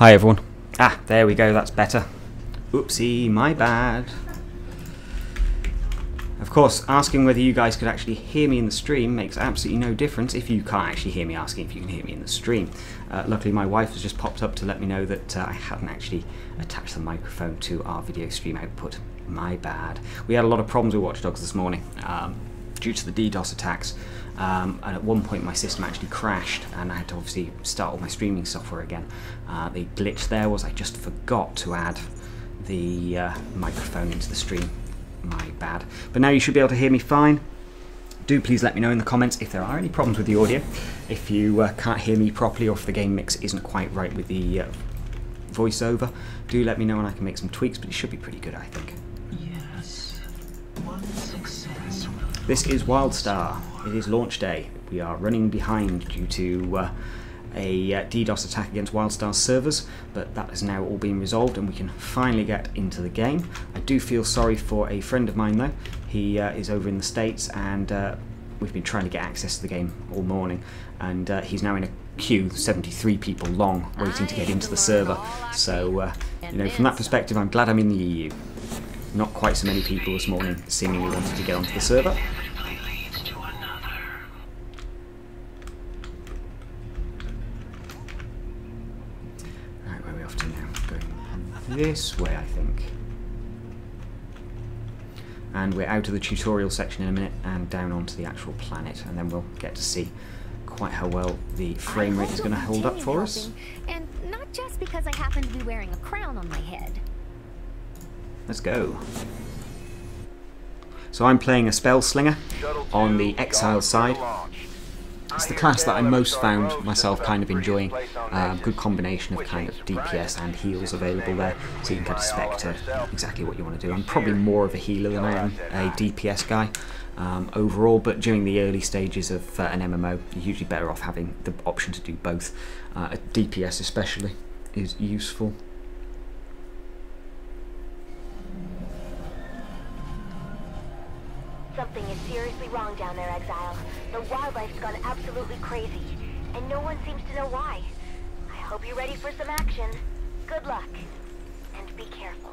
Hi everyone. Ah, there we go, that's better. Oopsie, my bad. Of course, asking whether you guys could actually hear me in the stream makes absolutely no difference if you can't actually hear me asking if you can hear me in the stream. Luckily my wife has just popped up to let me know that I hadn't actually attached the microphone to our video stream output. My bad. We had a lot of problems with Watch Dogs this morning due to the DDoS attacks. And at one point my system actually crashed and I had to obviously start all my streaming software again. The glitch there was I just forgot to add the microphone into the stream. My bad. But now you should be able to hear me fine. Do please let me know in the comments if there are any problems with the audio. If you can't hear me properly or if the game mix isn't quite right with the voiceover, do let me know and I can make some tweaks, but it should be pretty good, I think. Yes. One success. This is WildStar. It is launch day. We are running behind due to a DDoS attack against WildStar's servers, but that has now all been resolved and we can finally get into the game. I do feel sorry for a friend of mine though. He is over in the States and we've been trying to get access to the game all morning, and he's now in a queue 73 people long waiting to get into the server. So you know, from that perspective I'm glad I'm in the EU. Not quite so many people this morning seemingly wanted to get onto the server. This way, I think. And we're out of the tutorial section in a minute and down onto the actual planet, and then we'll get to see quite how well the frame rate is going to hold up for us. And not just because I happen to be wearing a crown on my head. Let's go. So I'm playing a spell slinger on the exile side. It's the class that I most found myself kind of enjoying. Good combination of kind of DPS and heals available there, so you can kind of spec to exactly what you want to do. I'm probably more of a healer than I am a DPS guy overall, but during the early stages of an MMO, you're usually better off having the option to do both. A DPS especially is useful. Something is seriously wrong down there, Exile. The wildlife's gone absolutely crazy, and no one seems to know why. I hope you're ready for some action. Good luck, and be careful.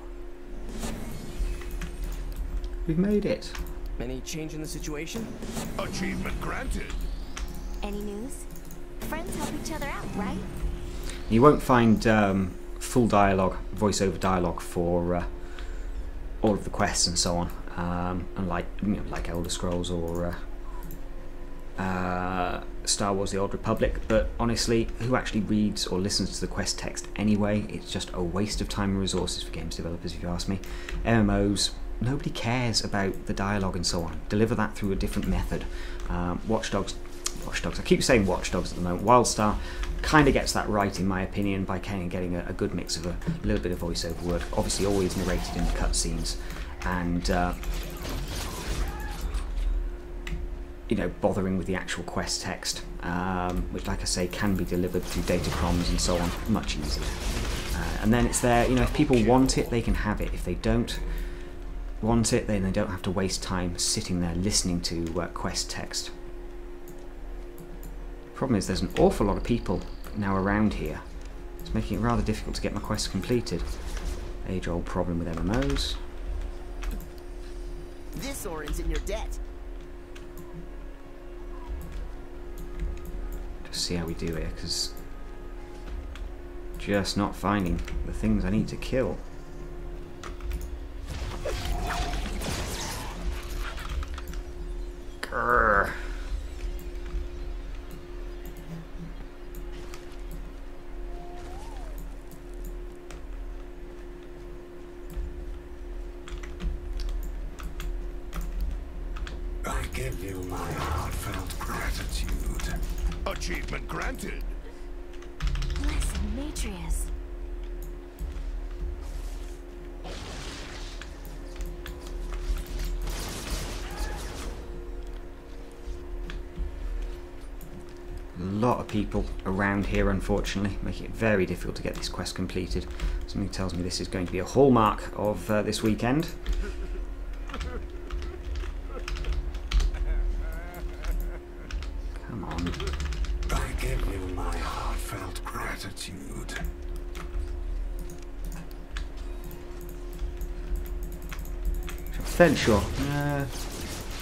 We've made it. Any change in the situation? Achievement granted. Any news? Friends help each other out, right? You won't find full dialogue, voiceover dialogue for all of the quests and so on. Unlike like Elder Scrolls or Star Wars: The Old Republic, but honestly, who actually reads or listens to the quest text anyway? It's just a waste of time and resources for games developers, if you ask me. MMOs, nobody cares about the dialogue and so on. Deliver that through a different method. Watch Dogs, I keep saying Watch Dogs at the moment. WildStar kind of gets that right in my opinion by kind of getting a good mix of a little bit of voiceover work, obviously always narrated in the cutscenes, and you know, bothering with the actual quest text, which, like I say, can be delivered through datacroms and so on much easier. And then it's there, you know, if people want it, they can have it. If they don't want it, then they don't have to waste time sitting there listening to quest text. Problem is, there's an awful lot of people now around here. It's making it rather difficult to get my quests completed. Age-old problem with MMOs. This Orin's in your debt. Just see how we do here, because just not finding the things I need to kill. Grr. I give you my heartfelt gratitude. Achievement granted. Bless Demetrius. A lot of people around here, unfortunately, making it very difficult to get this quest completed. Something tells me this is going to be a hallmark of this weekend. Come on. I give you my heartfelt gratitude. fairly sure.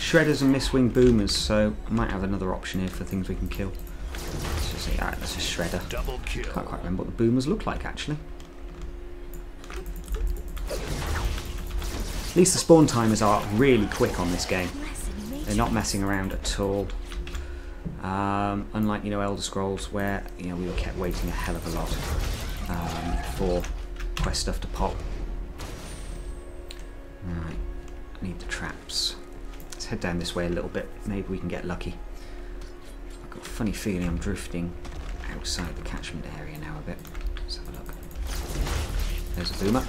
Shredders and Mistwing Boomers, so I might have another option here for things we can kill. Let's just say, alright, that's a Shredder. Double kill. Can't quite remember what the Boomers look like, actually. At least the spawn timers are really quick on this game. They're not messing around at all. Unlike, you know, Elder Scrolls, where, you know, we were kept waiting a hell of a lot for quest stuff to pop. Right, I need the traps. Let's head down this way a little bit. Maybe we can get lucky. I've got a funny feeling I'm drifting outside the catchment area now a bit. Let's have a look. There's a boomer.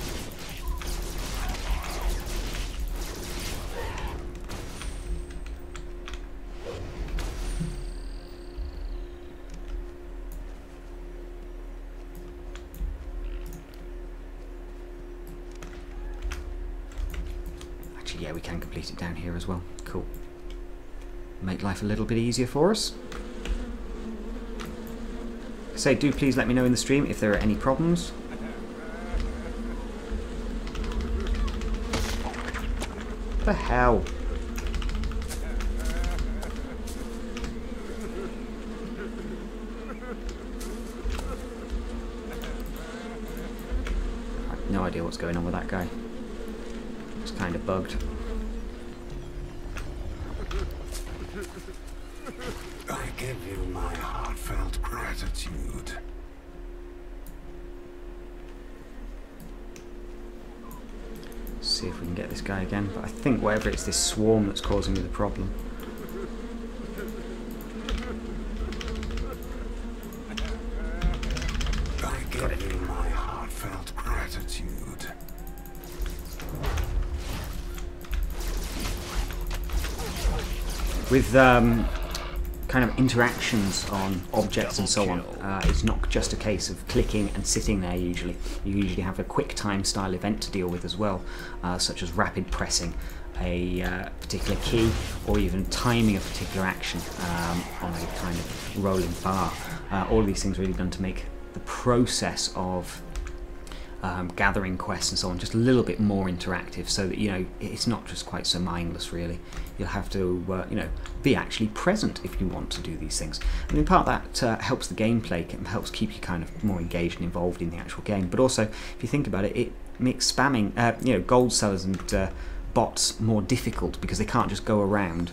Yeah, we can complete it down here as well. Cool. Make life a little bit easier for us. So do please let me know in the stream if there are any problems. What the hell? I have no idea what's going on with that guy. It's kind of bugged. I give you my heartfelt gratitude. Let's see if we can get this guy again, but I think whatever it's this swarm that's causing me the problem. I give you my heartfelt gratitude. With kind of interactions on objects and so on, it's not just a case of clicking and sitting there usually. You usually have a quick time style event to deal with as well, such as rapid pressing a particular key or even timing a particular action on a kind of rolling bar. All these things are really done to make the process of gathering quests and so on just a little bit more interactive, so that, you know, it's not just quite so mindless really. You'll have to you know, be actually present if you want to do these things. And in part that helps the gameplay, it helps keep you kind of more engaged and involved in the actual game. But also, if you think about it, it makes spamming you know, gold sellers and bots more difficult, because they can't just go around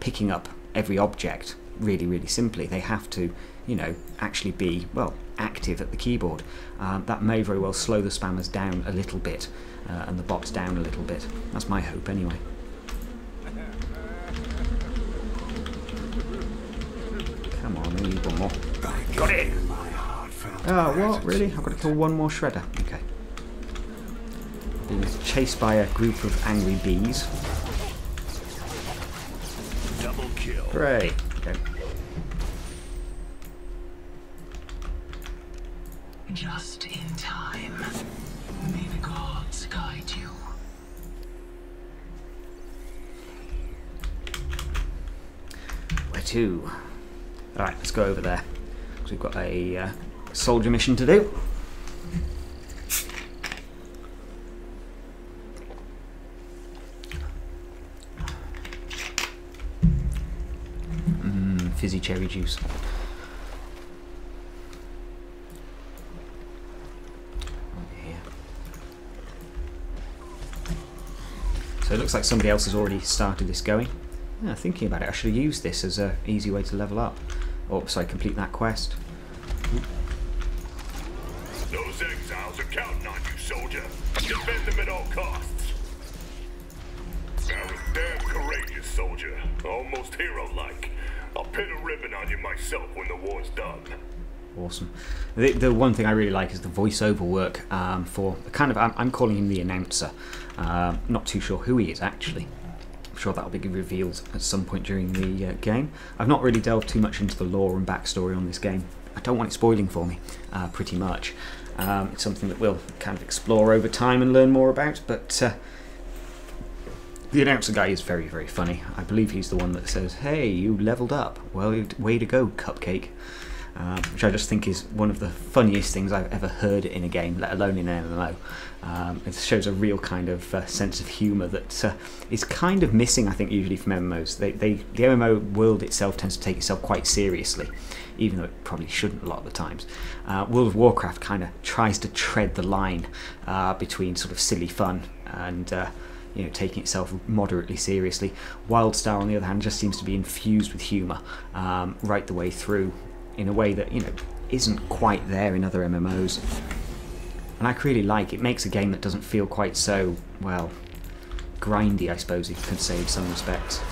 picking up every object really simply. They have to, you know, actually be, well, active at the keyboard. That may very well slow the spammers down a little bit, and the bots down a little bit. That's my hope anyway. Come on, we need one more. Got it! Oh, what? Really? I've got to kill one more shredder. Okay. Being chased by a group of angry bees. Double kill. Great. Okay. Just in time. May the gods guide you. Where to? Alright, let's go over there. Because we've got a soldier mission to do. Fizzy cherry juice. So it looks like somebody else has already started this going. Yeah, thinking about it, I should have used this as an easy way to level up. Or, sorry, complete that quest. Those exiles are counting on you, soldier. Defend them at all costs. That was damn courageous, soldier. Almost hero-like. I'll pin a ribbon on you myself when the war's done. Awesome. The one thing I really like is the voiceover work for kind of, I'm calling him the announcer. Not too sure who he is actually. I'm sure that'll be revealed at some point during the game. I've not really delved too much into the lore and backstory on this game. I don't want it spoiling for me, pretty much. It's something that we'll kind of explore over time and learn more about, but the announcer guy is very funny. I believe he's the one that says, "Hey, you leveled up. Well, way to go, Cupcake." which I just think is one of the funniest things I've ever heard in a game, let alone in an MMO. It shows a real kind of sense of humour that is kind of missing, I think, usually from MMOs. The MMO world itself tends to take itself quite seriously, even though it probably shouldn't a lot of the times. World of Warcraft kind of tries to tread the line between sort of silly fun and you know, taking itself moderately seriously. WildStar, on the other hand, just seems to be infused with humour right the way through, in a way that, you know, isn't quite there in other MMOs. And I really like it. Makes a game that doesn't feel quite so, well, grindy, I suppose you could say in some respects.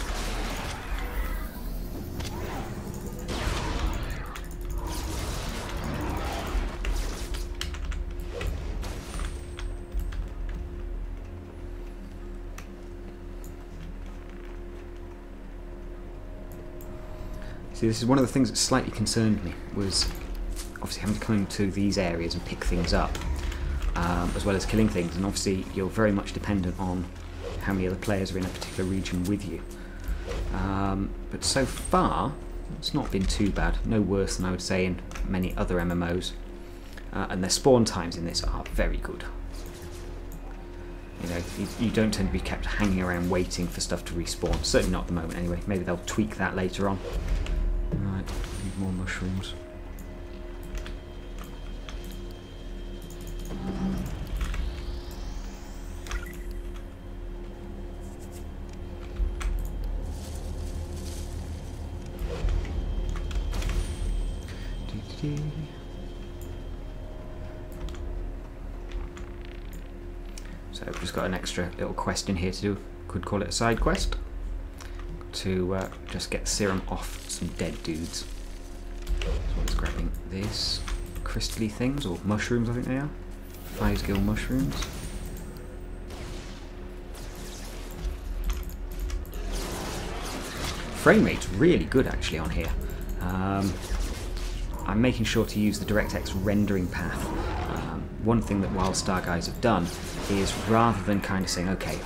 See, this is one of the things that slightly concerned me, was obviously having to come into these areas and pick things up, as well as killing things, and obviously you're very much dependent on how many other players are in a particular region with you. But so far, it's not been too bad, no worse than I would say in many other MMOs, and their spawn times in this are very good. You know, you don't tend to be kept hanging around waiting for stuff to respawn, certainly not at the moment anyway. Maybe they'll tweak that later on. Right, need more mushrooms. So we've just got an extra little quest in here to do. Could call it a side quest. To just get serum off some dead dudes. So I'm just grabbing these crystally things, or mushrooms I think they are. Five-gill mushrooms. Frame rate's really good actually on here. I'm making sure to use the DirectX rendering path. One thing that WildStar guys have done is, rather than kind of saying, okay,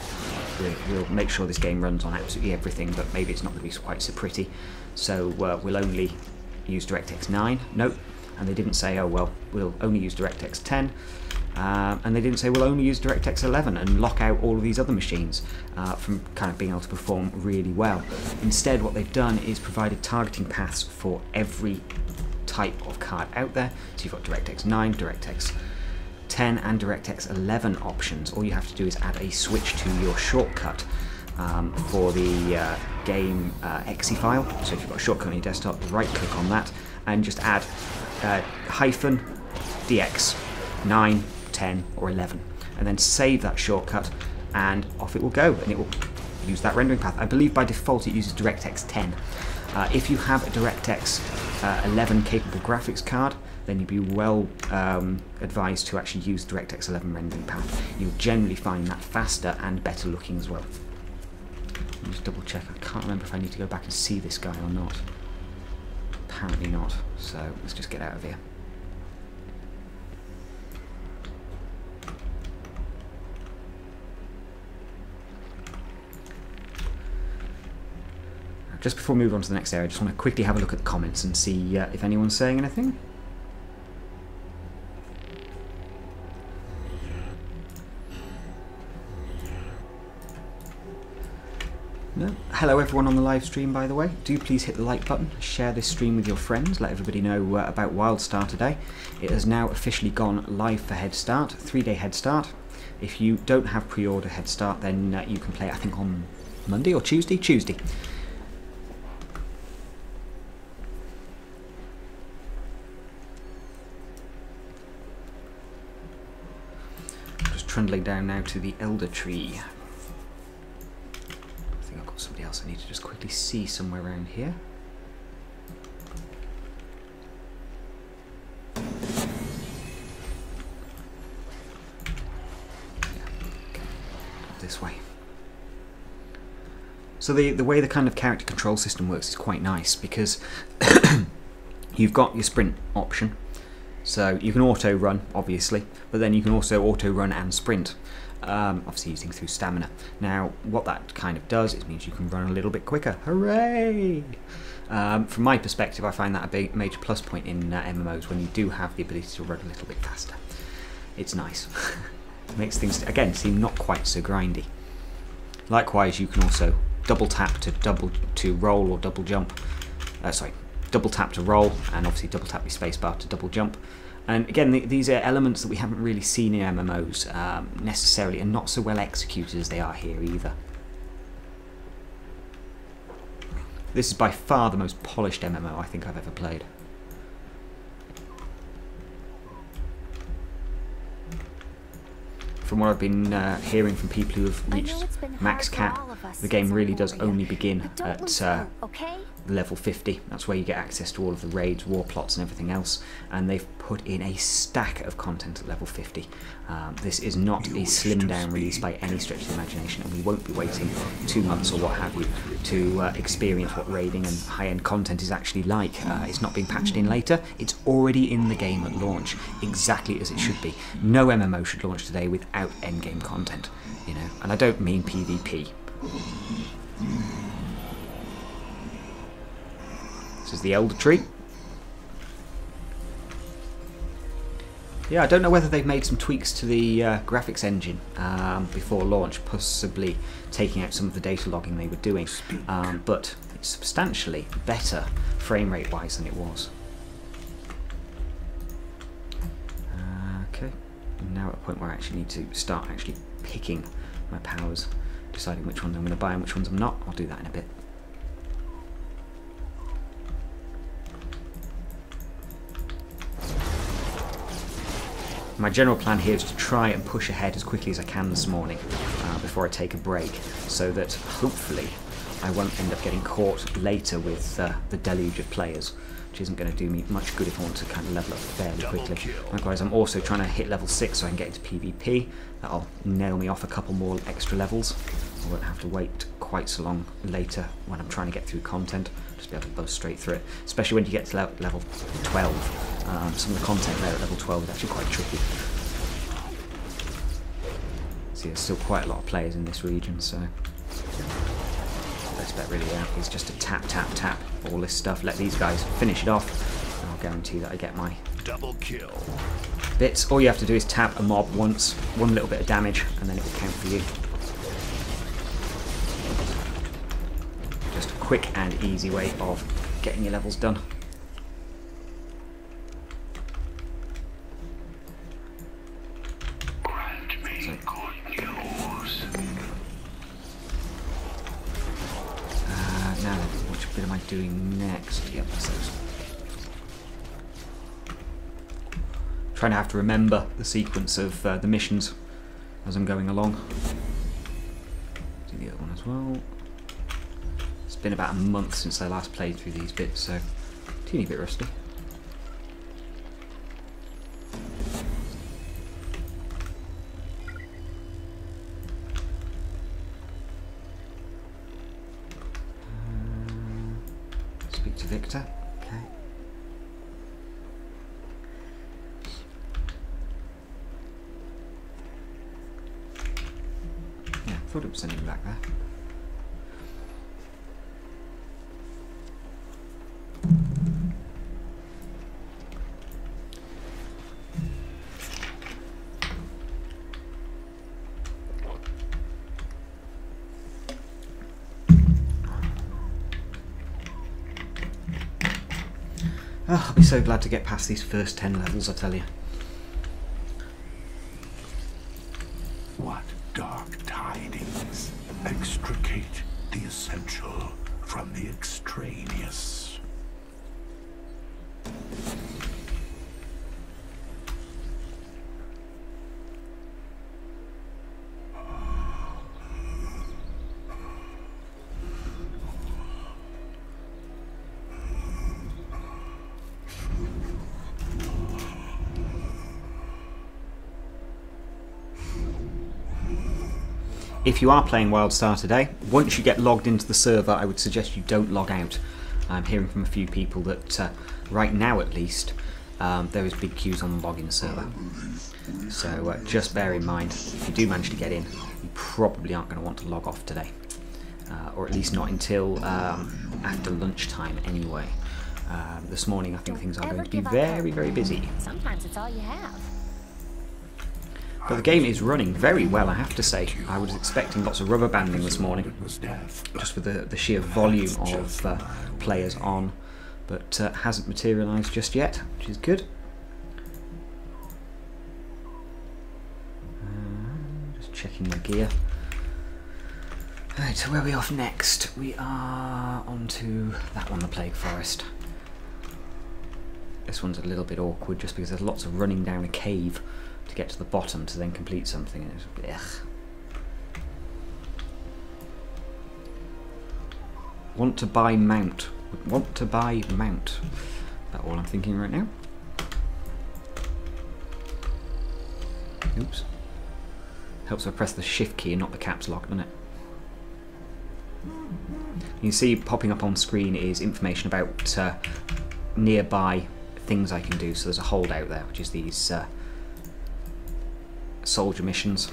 we'll make sure this game runs on absolutely everything, but maybe it's not going to be quite so pretty, so we'll only use DirectX 9. Nope. And they didn't say, oh well, we'll only use DirectX 10. And they didn't say we'll only use DirectX 11 and lock out all of these other machines from kind of being able to perform really well. Instead, what they've done is provided targeting paths for every type of card out there. So you've got DirectX 9, DirectX 10 and DirectX 11 options. All you have to do is add a switch to your shortcut for the game exe file. So if you've got a shortcut on your desktop, right click on that and just add hyphen DX 9, 10 or 11, and then save that shortcut and off it will go, and it will use that rendering path. I believe by default it uses DirectX 10. If you have a DirectX 11 capable graphics card, then you'd be well advised to actually use DirectX 11 rendering path. You'll generally find that faster and better looking as well. Let me just double check. I can't remember if I need to go back and see this guy or not. Apparently not, so let's just get out of here. Just before we move on to the next area, I just want to quickly have a look at the comments and see if anyone's saying anything. No. Hello everyone on the live stream, by the way. Do please hit the like button, share this stream with your friends, let everybody know about WildStar today. It has now officially gone live for Head Start, 3-day Head Start. If you don't have pre-order Head Start, then you can play, I think, on Monday or Tuesday? Tuesday. Just trundling down now to the Elder Tree. I think I've got somebody else I need to just quickly see somewhere around here. Yeah, okay. This way. So the way the kind of character control system works is quite nice, because you've got your sprint option, so you can auto run obviously, but then you can also auto run and sprint. Obviously using through stamina. Now what that kind of does, it means you can run a little bit quicker. Hooray! From my perspective, I find that a big major plus point in MMOs when you do have the ability to run a little bit faster. It's nice. It makes things, again, seem not quite so grindy. Likewise, you can also double tap to roll or double jump. Double tap to roll, and obviously double tap your spacebar to double jump. And again, these are elements that we haven't really seen in MMOs necessarily, and not so well executed as they are here either. This is by far the most polished MMO I think I've ever played. From what I've been hearing from people who have reached max cap, the game really does only begin at level 50. That's where you get access to all of the raids, war plots and everything else, and they've put in a stack of content at level 50. This is not a slimmed down release by any stretch of the imagination, and we won't be waiting 2 months or what have you to experience what raiding and high-end content is actually like. It's not being patched in later, it's already in the game at launch, exactly as it should be. No MMO should launch today without endgame content, you know, and I don't mean PvP. This is the Elder Tree. Yeah, I don't know whether they've made some tweaks to the graphics engine before launch, possibly taking out some of the data logging they were doing, but it's substantially better frame rate wise than it was. Okay, now at a point where I actually need to start actually picking my powers, deciding which ones I'm going to buy and which ones I'm not. I'll do that in a bit. My general plan here is to try and push ahead as quickly as I can this morning before I take a break, so that hopefully I won't end up getting caught later with the deluge of players, which isn't going to do me much good if I want to kind of level up fairly quickly. Likewise, I'm also trying to hit level 6 so I can get into PvP. That'll nail me off a couple more extra levels. I won't have to wait quite so long later when I'm trying to get through content. Just be able to buzz straight through it, especially when you get to level 12. Some of the content there at level 12 is actually quite tricky. See, there's still quite a lot of players in this region, so best bet really is just to tap, tap, tap all this stuff. Let these guys finish it off, and I'll guarantee that I get my double kill bits. All you have to do is tap a mob once, one little bit of damage, and then it will count for you. Just a quick and easy way of getting your levels done. Now then, which bit am I doing next? Yep, that's those. Trying to have to remember the sequence of the missions as I'm going along. Do the other one as well. It's been about a month since I last played through these bits, so teeny bit rusty. Speak to Victor. Okay. Yeah, thought it was sending back there. Oh, I'll be so glad to get past these first 10 levels, I tell you. What dark tidings extricate the essential from the extraneous? If you are playing WildStar today, once you get logged into the server, I would suggest you don't log out. I'm hearing from a few people that right now at least, there is big queues on the login server. So just bear in mind, if you do manage to get in, you probably aren't going to want to log off today. or at least not until after lunchtime anyway. This morning I think things are going to be very, very busy. Sometimes it's all you have. But the game is running very well, I have to say. I was expecting lots of rubber banding this morning, just with the sheer volume of players on, but hasn't materialised just yet, which is good. Just checking my gear. Right, so where are we off next? We are on to that one, the Plague Forest. This one's a little bit awkward just because there's lots of running down a cave to get to the bottom to then complete something. And it's, ugh. Want to buy mount. Want to buy mount. That's all I'm thinking right now. Oops. Helps if I press the shift key and not the caps lock, doesn't it? You can see popping up on screen is information about nearby things I can do. So there's a holdout there, which is these soldier missions.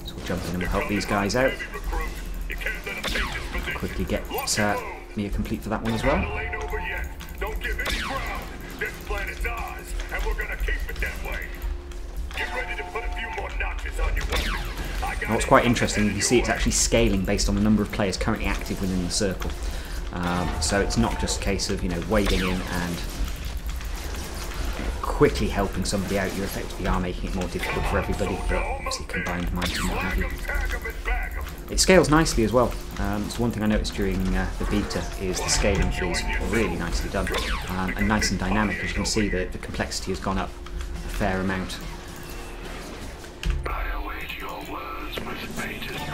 So we'll jump in and we'll help these guys out. Quickly get me a complete for that one as well. Don't give any ground. This planet's ours, and we're gonna keep it that way. Get ready to put a few more notches on your weapon. And what's quite interesting, you see it's actually scaling based on the number of players currently active within the circle. So it's not just a case of, you know, wading in and quickly helping somebody out. You effectively are making it more difficult for everybody, but obviously combined might and what have you. It scales nicely as well. So one thing I noticed during the beta is the scaling is really nicely done and nice and dynamic. As you can see, the complexity has gone up a fair amount.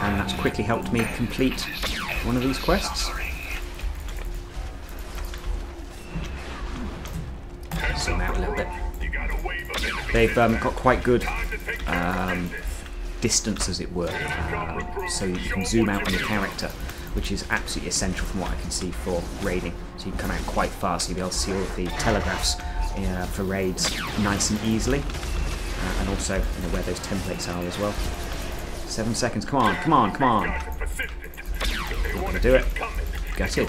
And that's quickly helped me complete one of these quests. Zoom out a little bit. They've got quite good distance, as it were, so you can zoom out on your character, which is absolutely essential from what I can see for raiding. So you can come out quite fast, so you'll be able to see all of the telegraphs for raids nice and easily, and also, you know, where those templates are as well. 7 seconds, come on, come on, come on. Not gonna do it. Gutted.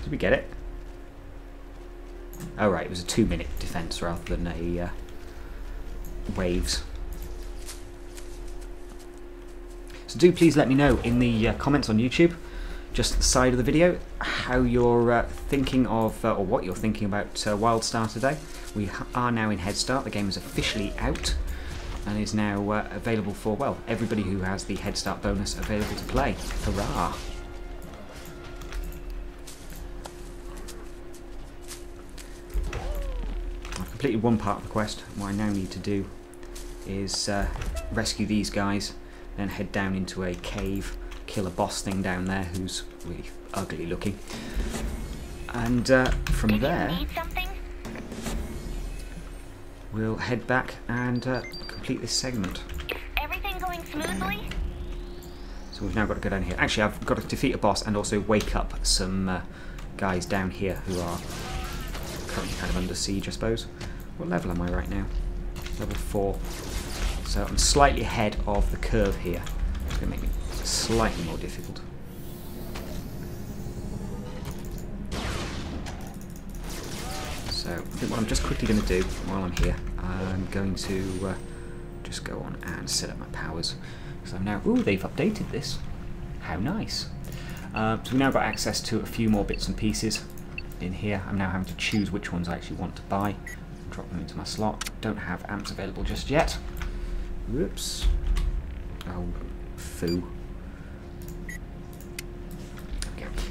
Did we get it? Oh right, it was a 2-minute defense rather than a waves. So do please let me know in the comments on YouTube, just at the side of the video, how you're thinking of, or what you're thinking about WildStar today. We are now in Head Start. The game is officially out and is now available for, well, everybody who has the Head Start bonus available to play. Hurrah! I've completed one part of the quest. What I now need to do is rescue these guys, then head down into a cave, kill a boss thing down there who's really ugly looking, and from there we'll head back and complete this segment. Is everything going smoothly? So we've now got to go down here. Actually, I've got to defeat a boss and also wake up some guys down here who are currently kind of under siege, I suppose. What level am I right now? Level 4. So I'm slightly ahead of the curve here. It's going to make me slightly more difficult. So I think what I'm just quickly going to do while I'm here, I'm going to just go on and set up my powers. Because I'm now... Ooh, they've updated this. How nice. So we've now got access to a few more bits and pieces in here. I'm now having to choose which ones I actually want to buy. Drop them into my slot. Don't have amps available just yet. Whoops. Oh, foo.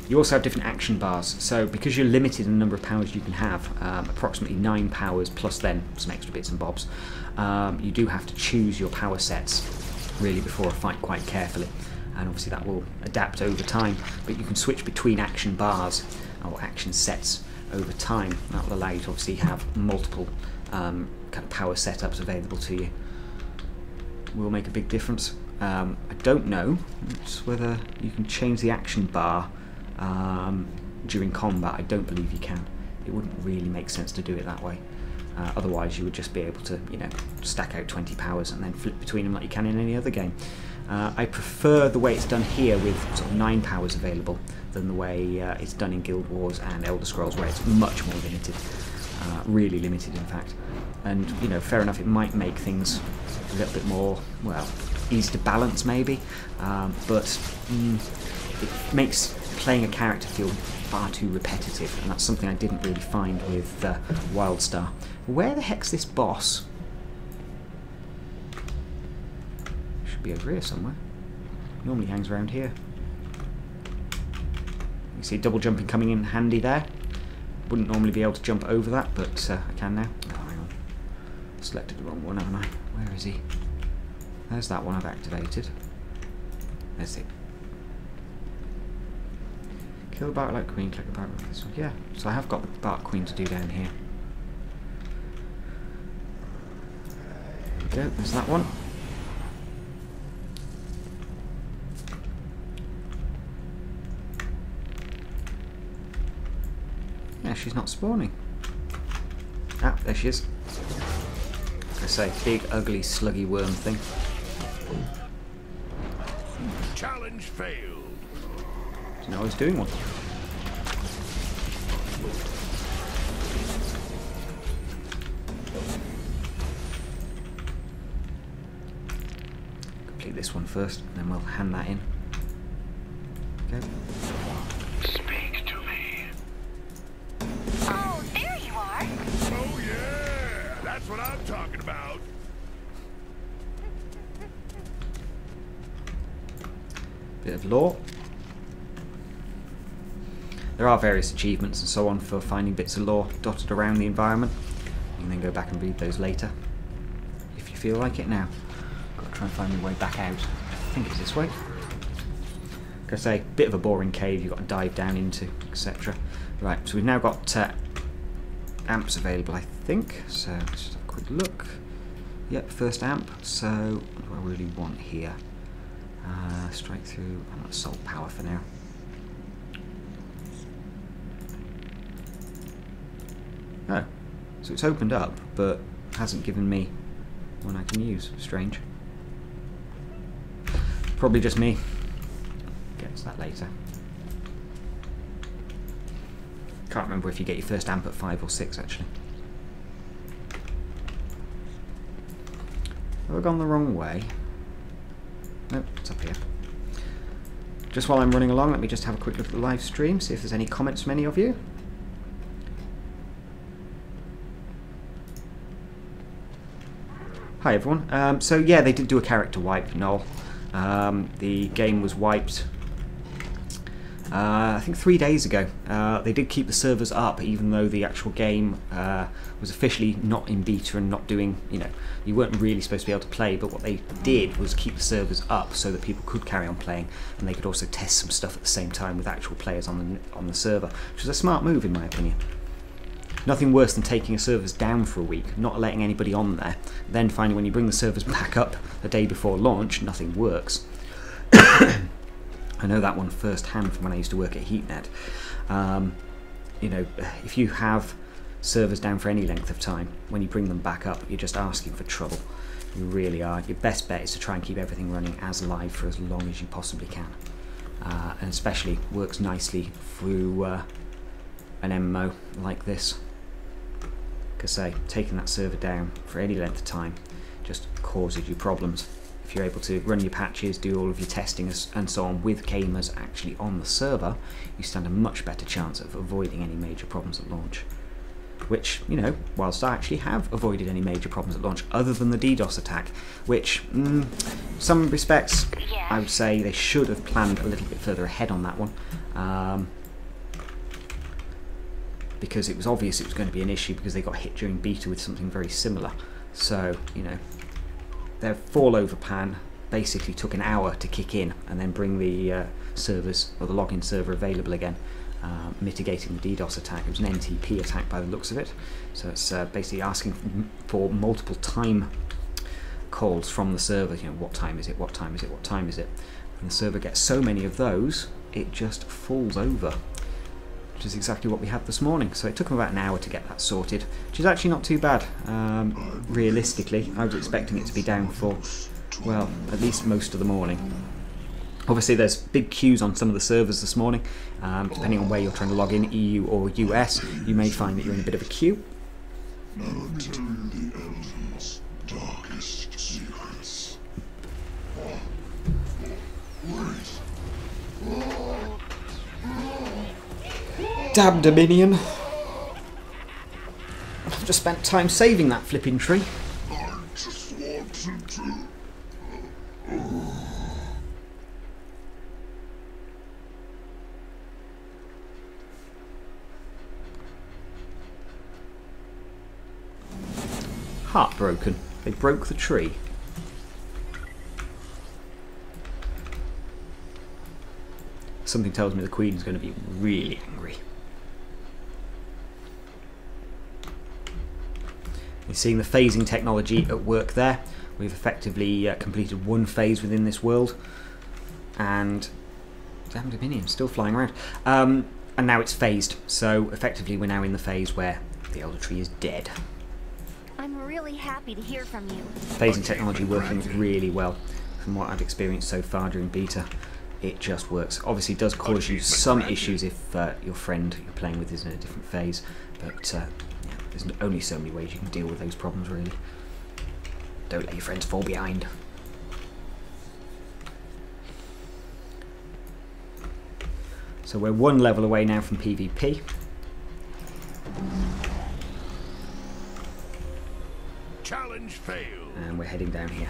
You also have different action bars, so because you're limited in the number of powers you can have, approximately 9 powers plus then some extra bits and bobs, you do have to choose your power sets really before a fight quite carefully, and obviously that will adapt over time, but you can switch between action bars or action sets over time. That will allow you to obviously have multiple kind of power setups available to you. Will make a big difference. I don't know whether you can change the action bar during combat. I don't believe you can. It wouldn't really make sense to do it that way. Otherwise you would just be able to, you know, stack out 20 powers and then flip between them like you can in any other game. I prefer the way it's done here with sort of 9 powers available than the way it's done in Guild Wars and Elder Scrolls, where it's much more limited, really limited in fact. And, you know, fair enough, it might make things a little bit more, well, easy to balance maybe, but it makes playing a character feel far too repetitive, and that's something I didn't really find with WildStar. Where the heck's this boss? Should be over here somewhere. Normally hangs around here. You see double jumping coming in handy there. Wouldn't normally be able to jump over that, but I can now. Oh, hang on. Selected the wrong one, haven't I? Where is he? There's that one I've activated. There's it. Kill the Bark Light Queen, click the Bark Light this one. Yeah, so I have got the Bark Queen to do down here. There we go, there's that one. Yeah, she's not spawning. Ah, there she is. Like I say, big, ugly, sluggy worm thing. Challenge failed. So now he's doing one. Complete this one first, and then we'll hand that in. Okay. Speak to me. Oh, there you are. Oh yeah, that's what I'm talking about. Bit of lore. There are various achievements and so on for finding bits of lore dotted around the environment. You can then go back and read those later, if you feel like it now. Got to try and find my way back out. I think it's this way. Like I say, bit of a boring cave you've got to dive down into, etc. Right, so we've now got amps available, I think. So let's just have a quick look. Yep, first amp. So what do I really want here? Strike through. I'm going to assault power for now. Oh, so it's opened up, but hasn't given me one I can use. Strange. Probably just me. Get to that later. Can't remember if you get your first amp at 5 or 6 actually. Have I gone the wrong way? Nope, it's up here. Just while I'm running along, let me just have a quick look at the live stream, see if there's any comments from any of you. Hi everyone. So yeah, they did do a character wipe, Noel. The game was wiped, I think 3 days ago. They did keep the servers up, even though the actual game was officially not in beta and not doing, you know, you weren't really supposed to be able to play, but what they did was keep the servers up so that people could carry on playing, and they could also test some stuff at the same time with actual players on the server, which was a smart move in my opinion. Nothing worse than taking a servers down for a week, not letting anybody on there, then finding when you bring the servers back up the day before launch, nothing works. I know that one firsthand from when I used to work at HeatNet. You know, if you have servers down for any length of time, when you bring them back up, you're just asking for trouble. You really are. Your best bet is to try and keep everything running as live for as long as you possibly can. And especially works nicely through an MMO like this. Because say, taking that server down for any length of time just causes you problems. If you're able to run your patches, do all of your testing and so on with gamers actually on the server, you stand a much better chance of avoiding any major problems at launch. Which, you know, WildStar actually have avoided any major problems at launch, other than the DDoS attack, which, in some respects, I would say they should have planned a little bit further ahead on that one. Because it was obvious it was going to be an issue because they got hit during beta with something very similar. So, you know, their fallover pan basically took an hour to kick in and then bring the servers, or the login server, available again, mitigating the DDoS attack. It was an NTP attack by the looks of it. So it's basically asking for multiple time calls from the server, you know, what time is it, what time is it, what time is it? And the server gets so many of those, it just falls over. which is exactly what we had this morning. So it took them about an hour to get that sorted, which is actually not too bad. Realistically, I was expecting it to be down for, well, at least most of the morning. Obviously there's big queues on some of the servers this morning. Depending on where you're trying to log in, EU or US, you may find that you're in a bit of a queue. Now tell the Elven's darkest secrets. Damn Dominion! I've just spent time saving that flipping tree. I just wanted to. Heartbroken. They broke the tree. Something tells me the Queen's going to be really angry. You're seeing the phasing technology at work there. We've effectively completed one phase within this world. And damn Dominion, still flying around. And now it's phased. So effectively we're now in the phase where the Elder Tree is dead. I'm really happy to hear from you. Phasing technology working really well. From what I've experienced so far during beta, it just works. Obviously it does cause you some issues if your friend you're playing with is in a different phase, but yeah, there's only so many ways you can deal with those problems really. Don't let your friends fall behind. So we're one level away now from PvP. Challenge failed. And we're heading down here.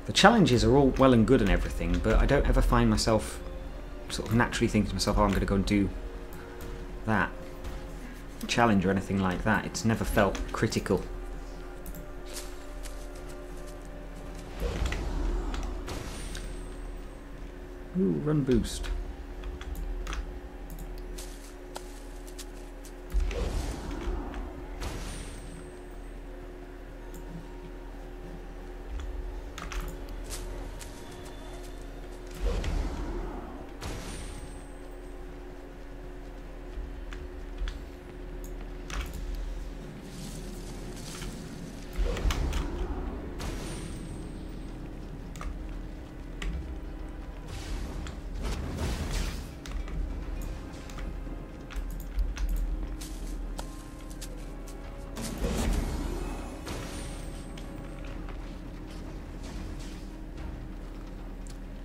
The challenges are all well and good and everything, but I don't ever find myself sort of naturally thinking to myself, oh, I'm going to go and do that challenge or anything like that. It's never felt critical. Ooh, run boost.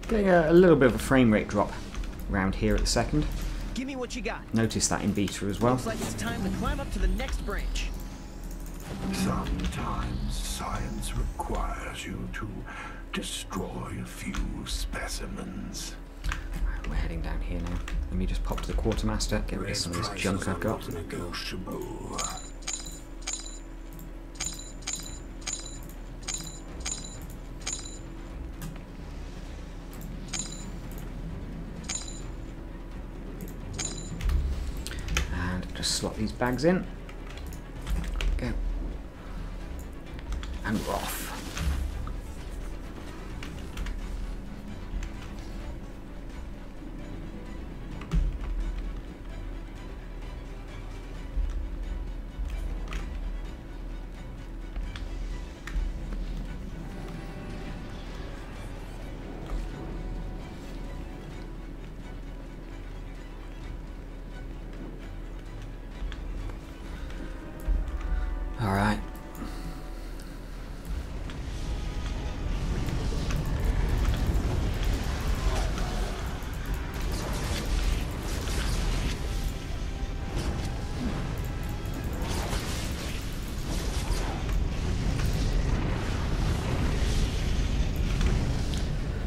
Getting a little bit of a frame rate drop around here at the second. Give me what you got. Noticed that in beta as well. Looks like it's time to climb up to the next branch. Sometimes science requires you to destroy a few specimens. Right, we're heading down here now. Let me just pop to the quartermaster, get rid of some of this junk I've got. Negotiable. Just slot these bags in. Go. And we're off. All right.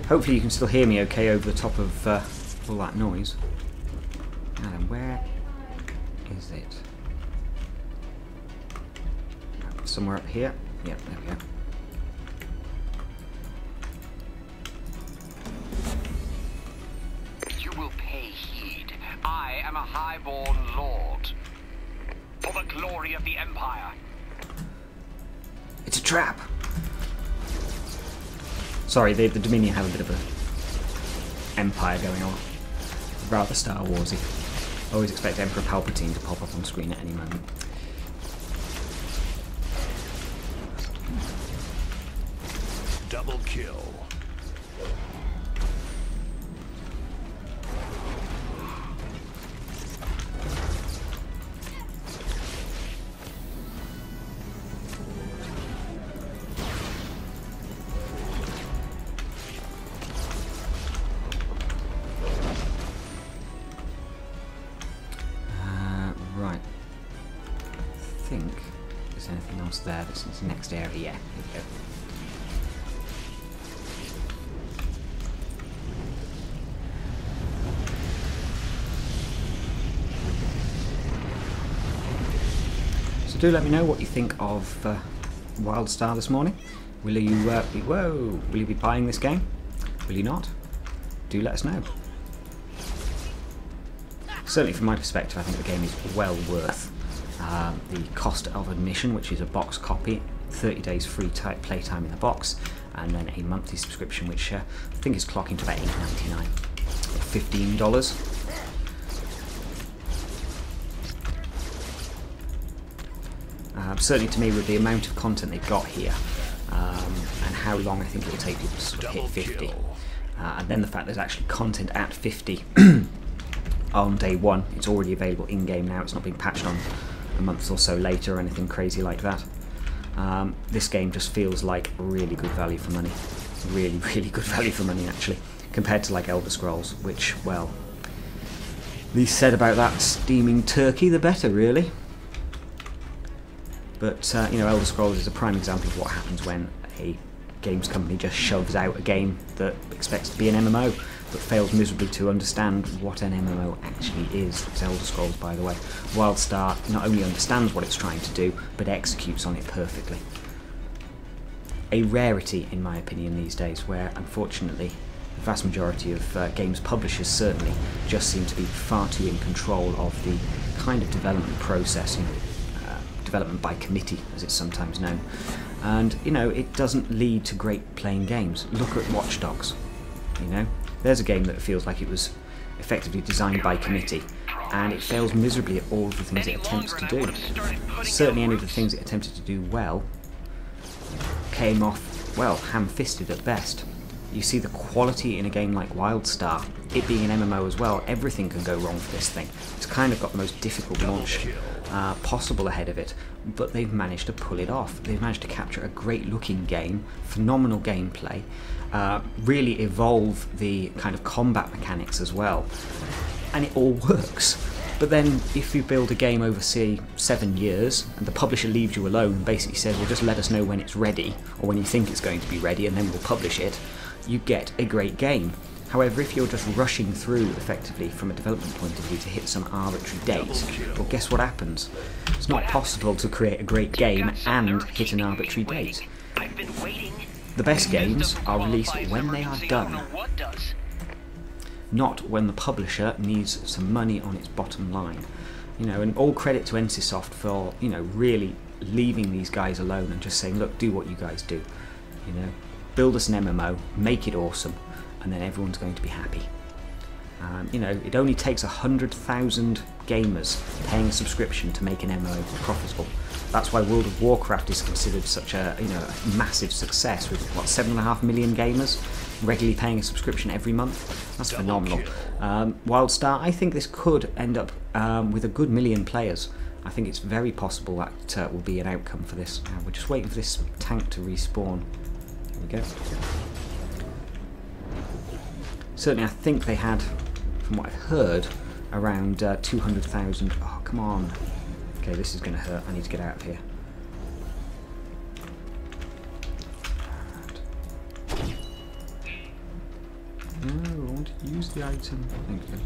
Hopefully you can still hear me okay over the top of all that noise. Now then, where is it? Somewhere up here. Yep, there we go. You will pay heed. I am a highborn lord. For the glory of the Empire. It's a trap. Sorry, the Dominion have a bit of a empire going on. rather Star Warsy. Always expect Emperor Palpatine to pop up on screen at any moment. Double kill. Right. I think there's anything else there. This is the next area. Yeah, here we go. So do let me know what you think of WildStar this morning. Will you will you be buying this game? Will you not? Do let us know. Certainly from my perspective, I think the game is well worth the cost of admission, which is a box copy, 30 days free playtime in the box, and then a monthly subscription, which I think is clocking to about $8.99 or $15. Certainly to me, with the amount of content they've got here, and how long I think it will take people to sort of hit 50, and then the fact there's actually content at 50 on day one. It's already available in-game now, it's not being patched on a month or so later or anything crazy like that. This game just feels like really good value for money. Really, really good value for money actually, compared to like Elder Scrolls, which, well, the least said about that steaming turkey the better really. But you know, Elder Scrolls is a prime example of what happens when a games company just shoves out a game that expects to be an MMO, but fails miserably to understand what an MMO actually is. It's Elder Scrolls, by the way. WildStar not only understands what it's trying to do, but executes on it perfectly. A rarity, in my opinion, these days, where unfortunately the vast majority of games publishers certainly just seem to be far too in control of the kind of development process, you know, development by committee, as it's sometimes known. And, you know, it doesn't lead to great playing games. Look at Watch Dogs, you know. There's a game that feels like it was effectively designed by committee, and it fails miserably at all of the things it attempts to do. Certainly any of the things it attempted to do well came off, well, ham-fisted at best. You see the quality in a game like WildStar, it being an MMO as well, everything can go wrong for this thing. It's kind of got the most difficult launch possible ahead of it, but they've managed to pull it off. They've managed to capture a great looking game, phenomenal gameplay, really evolve the kind of combat mechanics as well, and it all works. But then if you build a game over, say, 7 years, and the publisher leaves you alone and basically says, well, just let us know when it's ready, or when you think it's going to be ready, and then we'll publish it, you get a great game. However, if you're just rushing through effectively from a development point of view to hit some arbitrary date, well, guess what happens? It's not possible to create a great game and hit an arbitrary date. The best games are released when they are done, not when the publisher needs some money on its bottom line. You know, and all credit to NCSoft for, you know, really leaving these guys alone and just saying, look, do what you guys do. You know, build us an MMO, make it awesome, and then everyone's going to be happy. You know, it only takes 100,000 gamers paying a subscription to make an MMO profitable. That's why World of Warcraft is considered such a, you know, a massive success, with what, 7.5 million gamers regularly paying a subscription every month. That's phenomenal. WildStar, I think this could end up with a good 1 million players. I think it's very possible that will be an outcome for this. We're just waiting for this tank to respawn. There we go. Certainly, I think they had, from what I've heard, around 200,000. Oh, come on. Okay, this is going to hurt. I need to get out of here. No, I want to use the item. Thank you.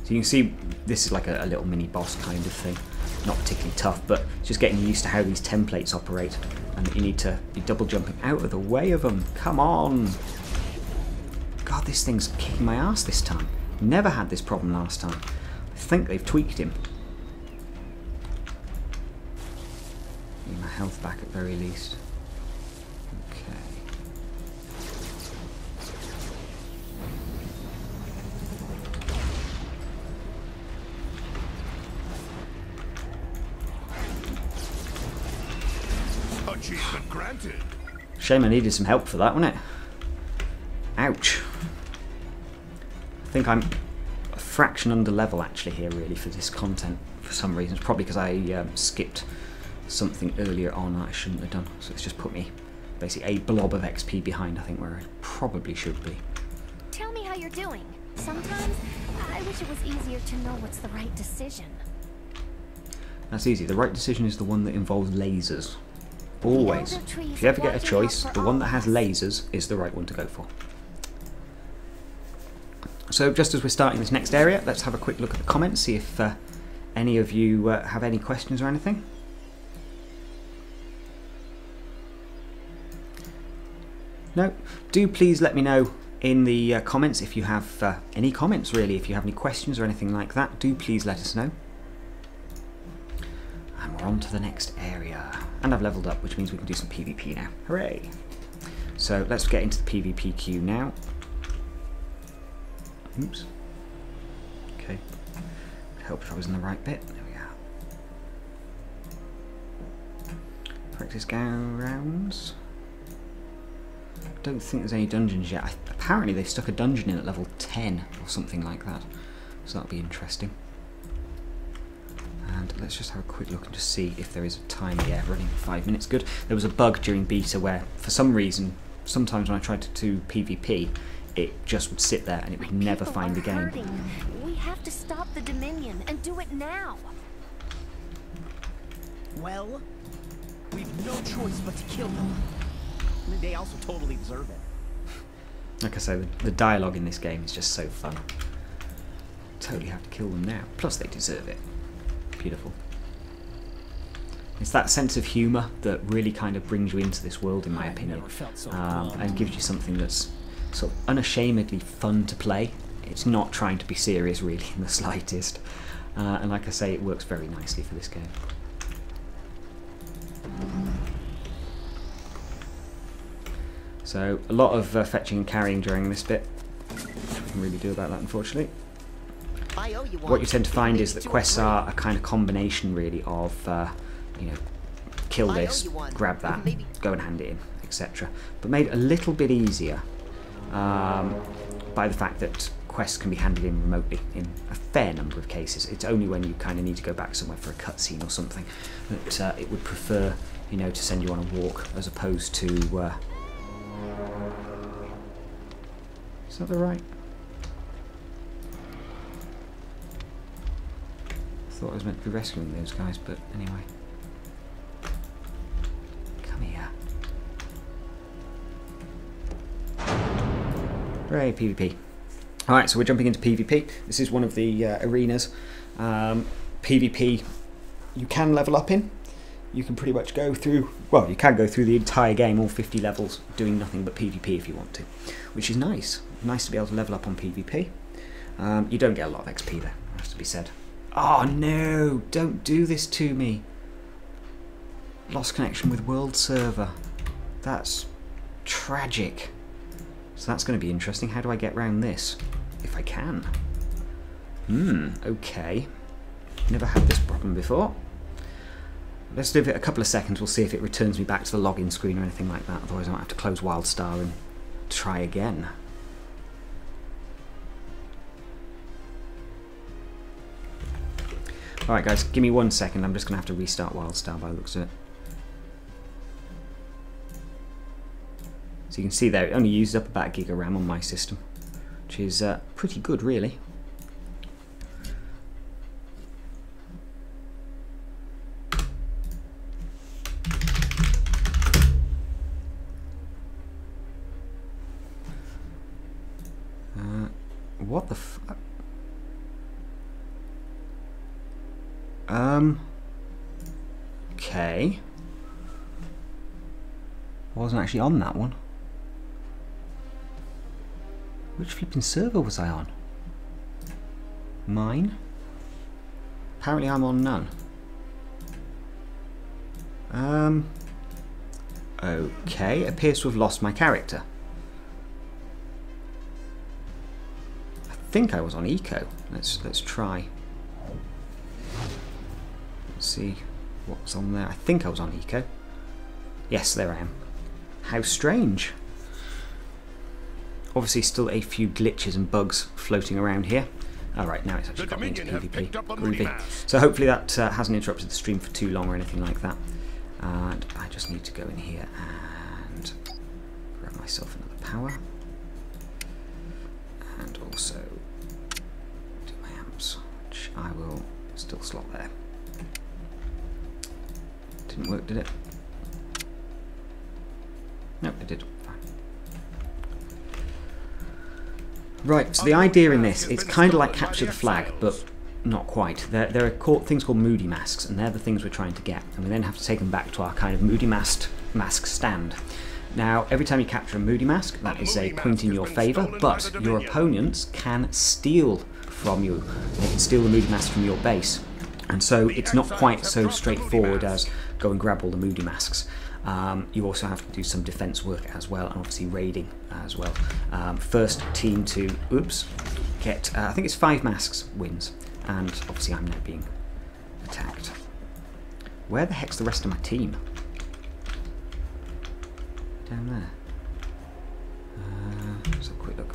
So you can see this is like a little mini boss kind of thing. Not particularly tough, but just getting used to how these templates operate, and that you need to be double jumping out of the way of them. Come on! God, this thing's kicking my ass this time. Never had this problem last time. I think they've tweaked him. Need my health back at very least. Okay. Achievement granted. Shame I needed some help for that, wasn't it? Ouch. I think I'm a fraction under level actually here really for this content for some reason. It's probably because I skipped something earlier on that I shouldn't have done. So it's just put me basically a blob of XP behind I think where I probably should be. Tell me how you're doing. Sometimes I wish it was easier to know what's the right decision. That's easy. The right decision is the one that involves lasers. Always. If you ever get a choice, the one that has lasers is the right one to go for. So just as we're starting this next area, let's have a quick look at the comments, see if any of you have any questions or anything. No? Do please let me know in the comments if you have any comments really, if you have any questions or anything like that, do please let us know. And we're on to the next area. And I've leveled up, which means we can do some PvP now. Hooray! So let's get into the PvP queue now. Oops. Okay. Would help if I was in the right bit. There we are. Practice go rounds. Don't think there's any dungeons yet. Apparently they stuck a dungeon in at level 10 or something like that. So that'll be interesting. And let's just have a quick look and just see if there is a timer. Yeah, running 5 minutes. Good. There was a bug during beta where, for some reason, sometimes when I tried to do PvP, it just would sit there and it would never find the game. We have to stop the Dominion and do it now. Well, we've no choice but to kill them. I mean, they also totally deserve it. Like I say, the dialogue in this game is just so fun. Totally have to kill them now. Plus they deserve it. Beautiful. It's that sense of humour that really kind of brings you into this world, in my opinion, and gives you something that's sort of unashamedly fun to play. It's not trying to be serious really in the slightest, and like I say, it works very nicely for this game. So a lot of fetching and carrying during this bit, which we can really do about that unfortunately. What you tend to find is that quests are a kind of combination really of, you know, kill this, grab that, go and hand it in, etc. But made a little bit easier by the fact that quests can be handed in remotely in a fair number of cases. It's only when you kind of need to go back somewhere for a cutscene or something that it would prefer, you know, to send you on a walk as opposed to... Is that the right? I thought I was meant to be rescuing those guys, but anyway. Come here. Hooray, PvP. Alright, so we're jumping into PvP. This is one of the arenas. PvP you can level up in. You can pretty much go through, well, you can go through the entire game, all 50 levels, doing nothing but PvP if you want to, which is nice. Nice to be able to level up on PvP. You don't get a lot of XP there, has to be said. Oh no, don't do this to me. Lost connection with world server. That's tragic. So that's going to be interesting. How do I get around this? If I can. Okay. Never had this problem before. Let's give it a couple of seconds, we'll see if it returns me back to the login screen or anything like that, otherwise I might have to close WildStar and try again. Alright guys, give me 1 second, I'm just going to have to restart WildStar by the looks of it. So you can see there, it only used up about a gig of RAM on my system, which is pretty good really. What the fuck? Okay. I wasn't actually on that one. Which flipping server was I on? Mine? Apparently I'm on none. Okay, appears to have lost my character. I think I was on Eco. Let's try. Let's see what's on there. I think I was on Eco. Yes, there I am. How strange. Obviously still a few glitches and bugs floating around here. Alright, now it's actually got me into PvP. Groovy. So hopefully that hasn't interrupted the stream for too long or anything like that. And I just need to go in here and grab myself another power. And also do my amps, which I will still slot there. Didn't work, did it? Nope, it did. Right, so the idea in this, it's kind of like capture the flag, but not quite. There are things called Moody Masks, and they're the things we're trying to get, and we then have to take them back to our kind of Moody Mask stand. Now, every time you capture a Moody Mask, that is a point in your favour, but your opponents can steal from you. They can steal the Moody Mask from your base, and so it's not quite so straightforward as go and grab all the Moody Masks. You also have to do some defense work as well, and obviously raiding as well. First team to, get, I think it's 5 masks wins, and obviously I'm now being attacked. Where the heck's the rest of my team? Down there. Let's have a quick look.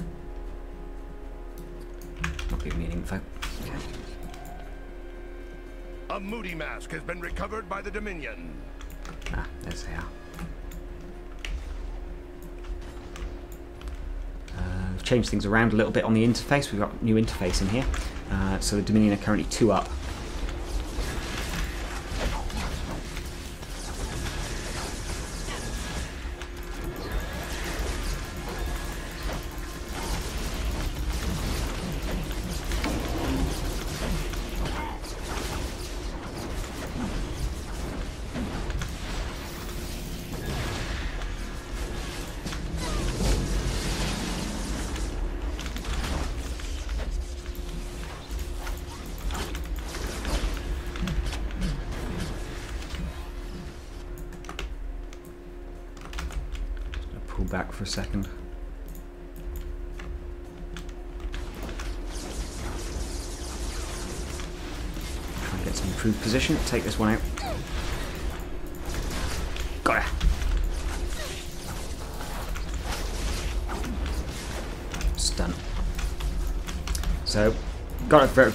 Not giving me any info. Okay. A Moody Mask has been recovered by the Dominion. Ah, there they are. We've changed things around a little bit on the interface. We've got a new interface in here. So the Dominion are currently 2 up. Back for a second. Try and get some improved position. Take this one out. Got it. Stun. So, got a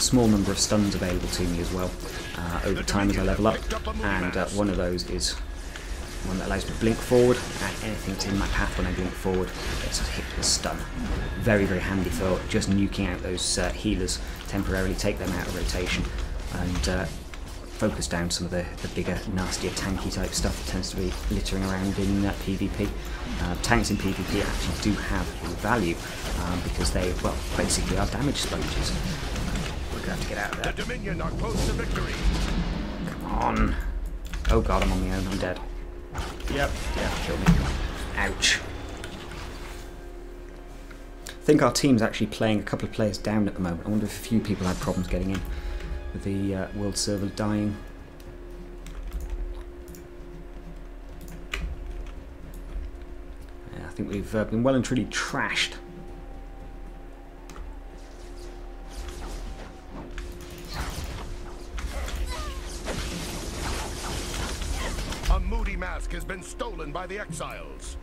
small number of stuns available to me as well over time as I level up, and one of those is one that allows me to blink forward, and anything that's in my path when I blink forward gets hit with a stun. Very, very handy for just nuking out those healers, temporarily take them out of rotation, and focus down some of the bigger, nastier, tanky type stuff that tends to be littering around in PvP. Tanks in PvP actually do have value because they, well, basically are damage sponges. We're going to have to get out of there. The Dominion are close to victory. Come on. Oh god, I'm on my own, I'm dead. Yep, yeah, kill me. Ouch. I think our team's actually playing a couple of players down at the moment. I wonder if a few people had problems getting in with the world server dying. Yeah, I think we've been well and truly trashed. A Moody Mask has been stolen by the exiles.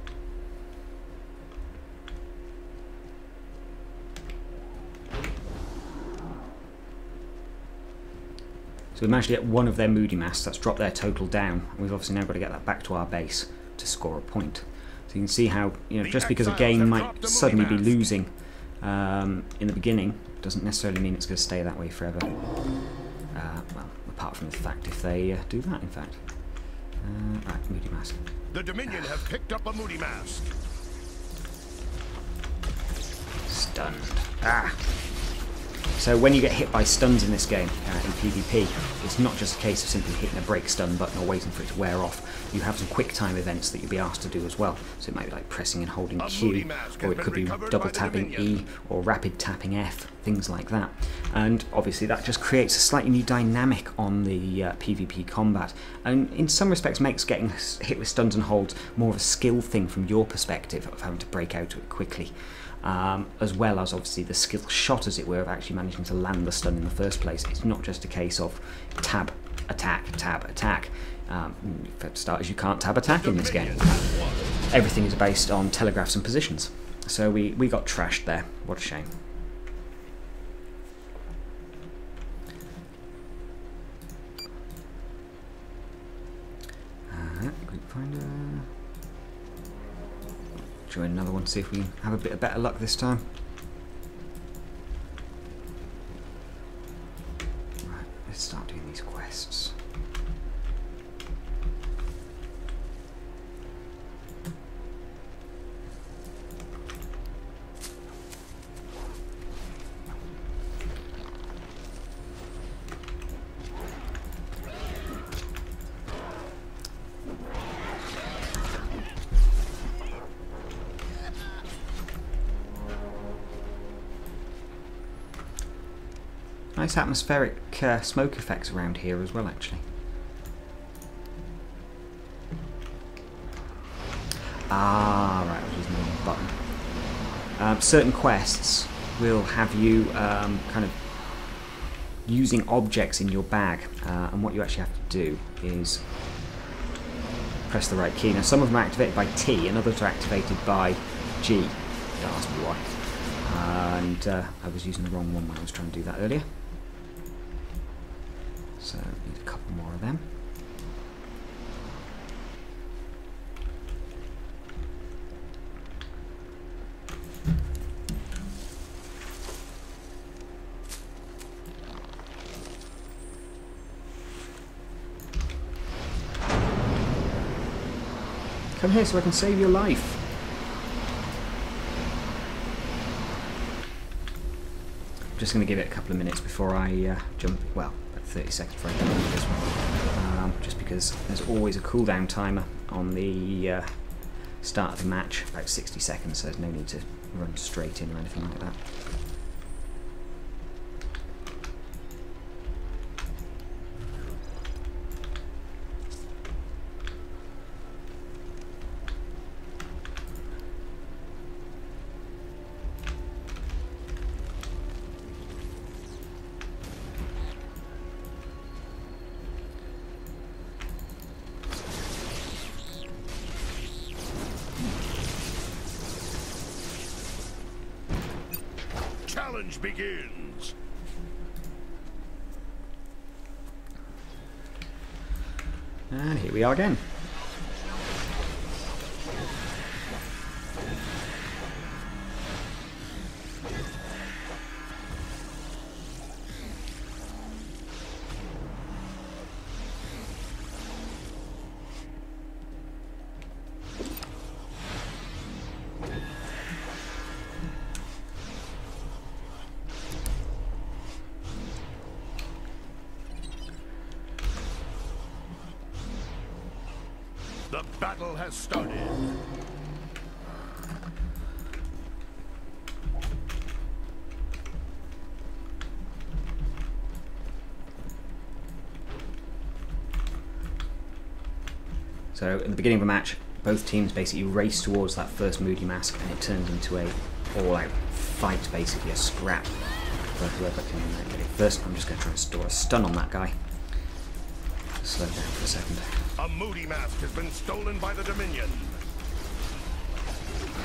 So we managed to get one of their Moody Masks. That's dropped their total down. We've obviously now got to get that back to our base to score a point. So you can see how, you know, just because a game might suddenly be losing in the beginning doesn't necessarily mean it's going to stay that way forever. Well, apart from the fact if they do that, in fact. Right, Moody Mask. The Dominion have picked up a Moody Mask. Stunned. Ah! So when you get hit by stuns in this game, in PvP, it's not just a case of simply hitting a break stun button or waiting for it to wear off. You have some quick time events that you'll be asked to do as well. So it might be like pressing and holding Q, or it could be double tapping E, or rapid tapping F, things like that. And obviously that just creates a slightly new dynamic on the PvP combat, and in some respects makes getting hit with stuns and holds more of a skill thing from your perspective of having to break out of it quickly. As well as obviously the skill shot, as it were, of actually managing to land the stun in the first place. It's not just a case of tab, attack, tab, attack. For starters, you can't tab attack in this game. Everything is based on telegraphs and positions. So we got trashed there. What a shame. Group finder. Join another one, see if we have a bit of better luck this time. Right, let's start doing these quests. Nice atmospheric smoke effects around here as well, actually. Ah, right, I was using the wrong button. Certain quests will have you kind of using objects in your bag, and what you actually have to do is press the right key. Now, some of them are activated by T, and others are activated by G. Don't ask me why. And I was using the wrong one when I was trying to do that earlier. So, need a couple more of them. Come here so I can save your life. I'm just going to give it a couple of minutes before I jump. Well, 30 seconds before I jump into this one. Just because there's always a cooldown timer on the start of the match, about 60 seconds, so there's no need to run straight in or anything like that. Challenge begins. And here we are again. The battle has started. So at the beginning of a match, both teams basically race towards that first Moody Mask, and it turns into a all-out fight, basically a scrap for whoever can get it first. I'm just going to try and store a stun on that guy. Slow down for a second. A Moody Mask has been stolen by the Dominion.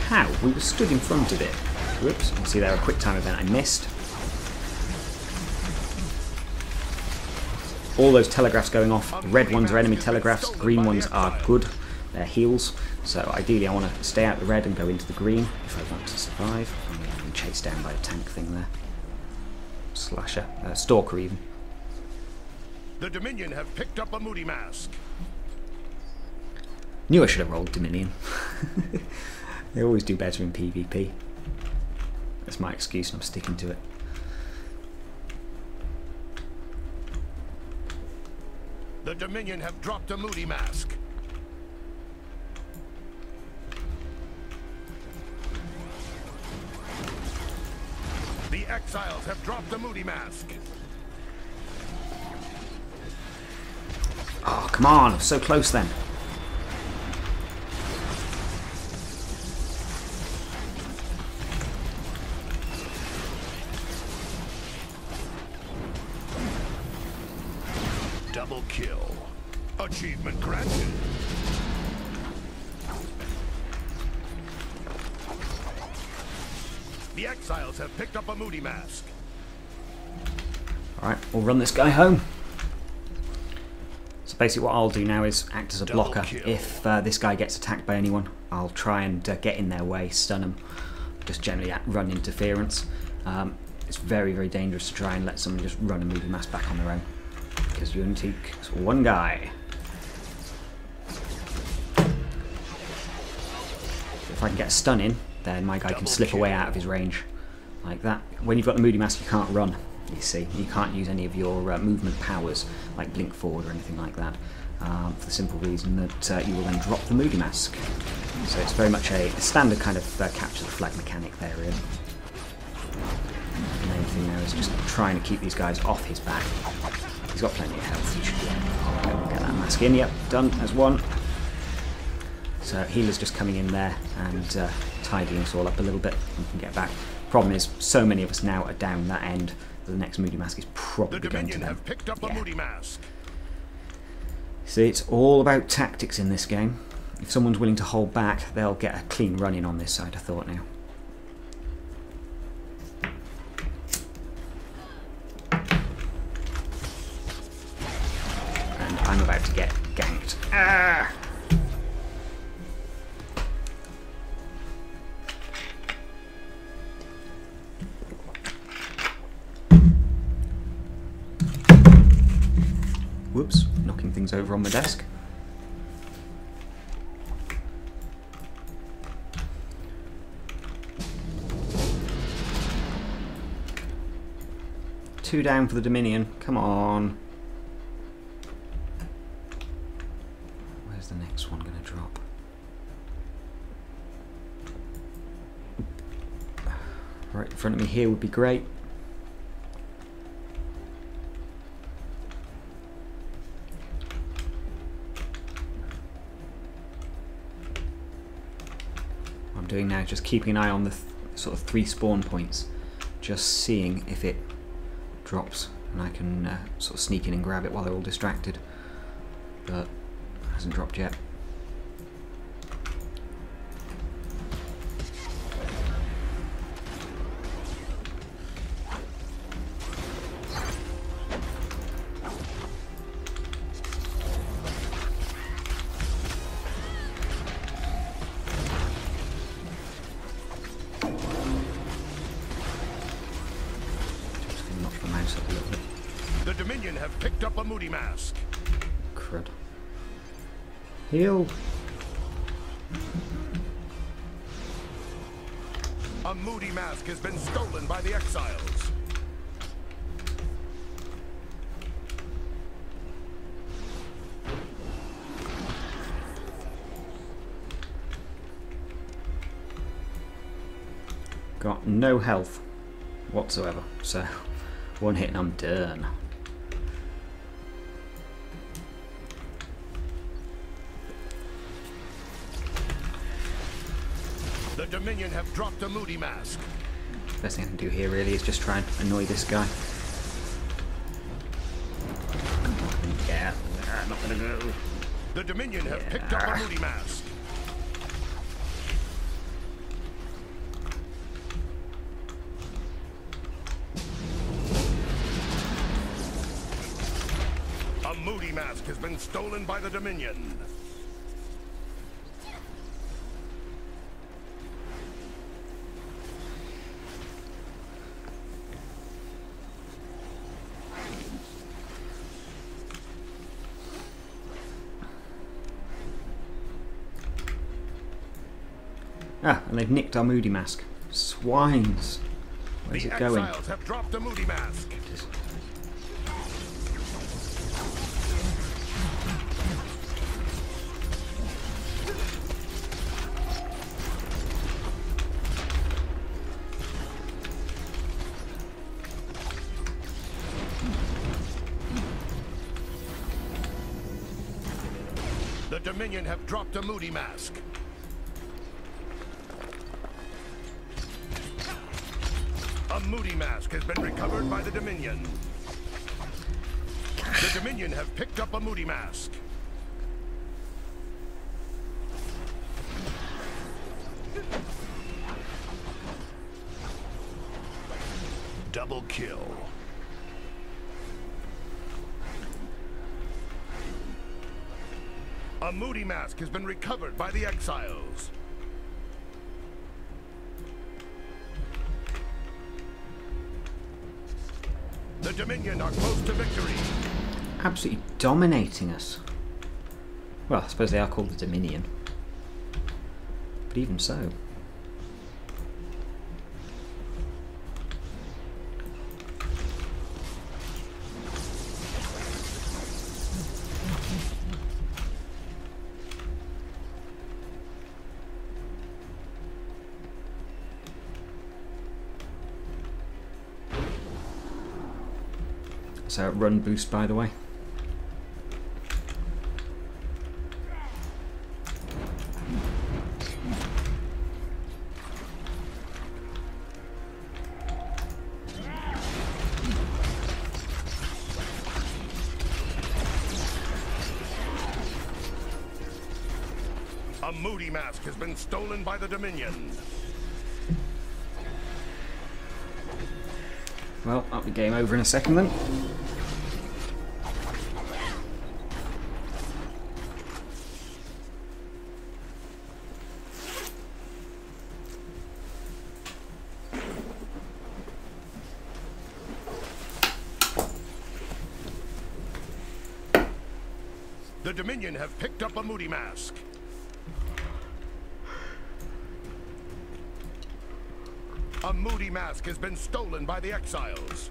How? We were stood in front of it. Whoops, you can see there a quick time event I missed. All those telegraphs going off. The red ones are enemy telegraphs, green ones are good. They're heals. So ideally I want to stay out the red and go into the green if I want to survive. I'm going to be chased down by a tank thing there. Slasher. Stalker even. The Dominion have picked up a Moody Mask. Knew I should have rolled Dominion. They always do better in PvP. That's my excuse and I'm sticking to it. The Dominion have dropped a Moody Mask. The Exiles have dropped a Moody Mask. Oh, come on, I was so close then. Double kill. Achievement granted. The exiles have picked up a Moody Mask. Alright, we'll run this guy home. So basically what I'll do now is act as a blocker. If this guy gets attacked by anyone, I'll try and get in their way, stun them, just generally run interference. It's very, very dangerous to try and let someone just run a Moody Mask back on their own, because you only take one guy. If I can get a stun in, then my guy can slip away out of his range, like that. When you've got the Moody Mask, you can't run, you see. You can't use any of your movement powers, like blink forward or anything like that, for the simple reason that you will then drop the Moody Mask. So it's very much a standard kind of capture the flag mechanic there, really. The main thing now is just trying to keep these guys off his back. He's got plenty of health, he should be able to get that mask in. Yep, done, as one. So healer's just coming in there and tidying us all up a little bit. We can get back. Problem is, so many of us now are down that end. The next Moody Mask is probably going to them. Have picked up a Moody Mask. See, it's all about tactics in this game. If someone's willing to hold back, they'll get a clean run in on this side, I thought now. And I'm about to get ganked. Ah! Whoops, knocking things over on my desk. Two down for the Dominion, come on. Where's the next one going to drop? Right in front of me here would be great. I'm doing now, just keeping an eye on the sort of 3 spawn points, just seeing if it drops and I can sort of sneak in and grab it while they're all distracted, but it hasn't dropped yet. The Dominion have picked up a Moody Mask. Crud. Heal. A Moody Mask has been stolen by the exiles. Got no health whatsoever, so one hit and I'm done. The Dominion have dropped a Moody Mask. Best thing I can do here really is just try and annoy this guy. Yeah, I'm not gonna go. The Dominion have picked up a Moody Mask. A Moody Mask has been stolen by the Dominion. Ah, and they've nicked our Moody Mask. Swines. Where's it going? The exiles have dropped a Moody Mask. The Dominion have dropped a Moody Mask. A Moody Mask has been recovered by the Dominion. The Dominion have picked up a Moody Mask. Double kill. A Moody Mask has been recovered by the exiles. The Dominion are close to victory. Absolutely dominating us. Well, I suppose they are called the Dominion. But even so. So run boost, by the way. A Moody Mask has been stolen by the Dominion. Well, that'll be game over in a second then. The Dominion have picked up a Moody Mask. A Moody Mask has been stolen by the exiles.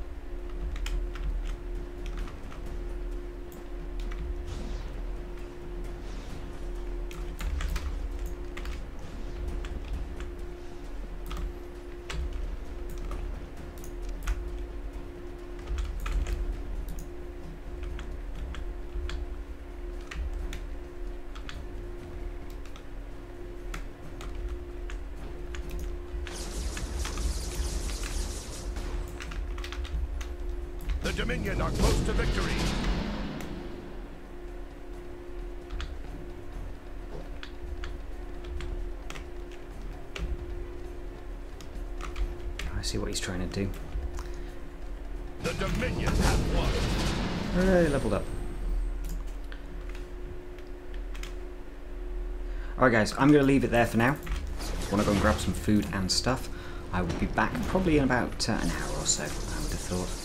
The Dominion are close to victory. I see what he's trying to do. The Dominion have won. Hooray, leveled up. Alright guys, I'm going to leave it there for now. I want to go and grab some food and stuff. I will be back probably in about an hour or so, I would have thought.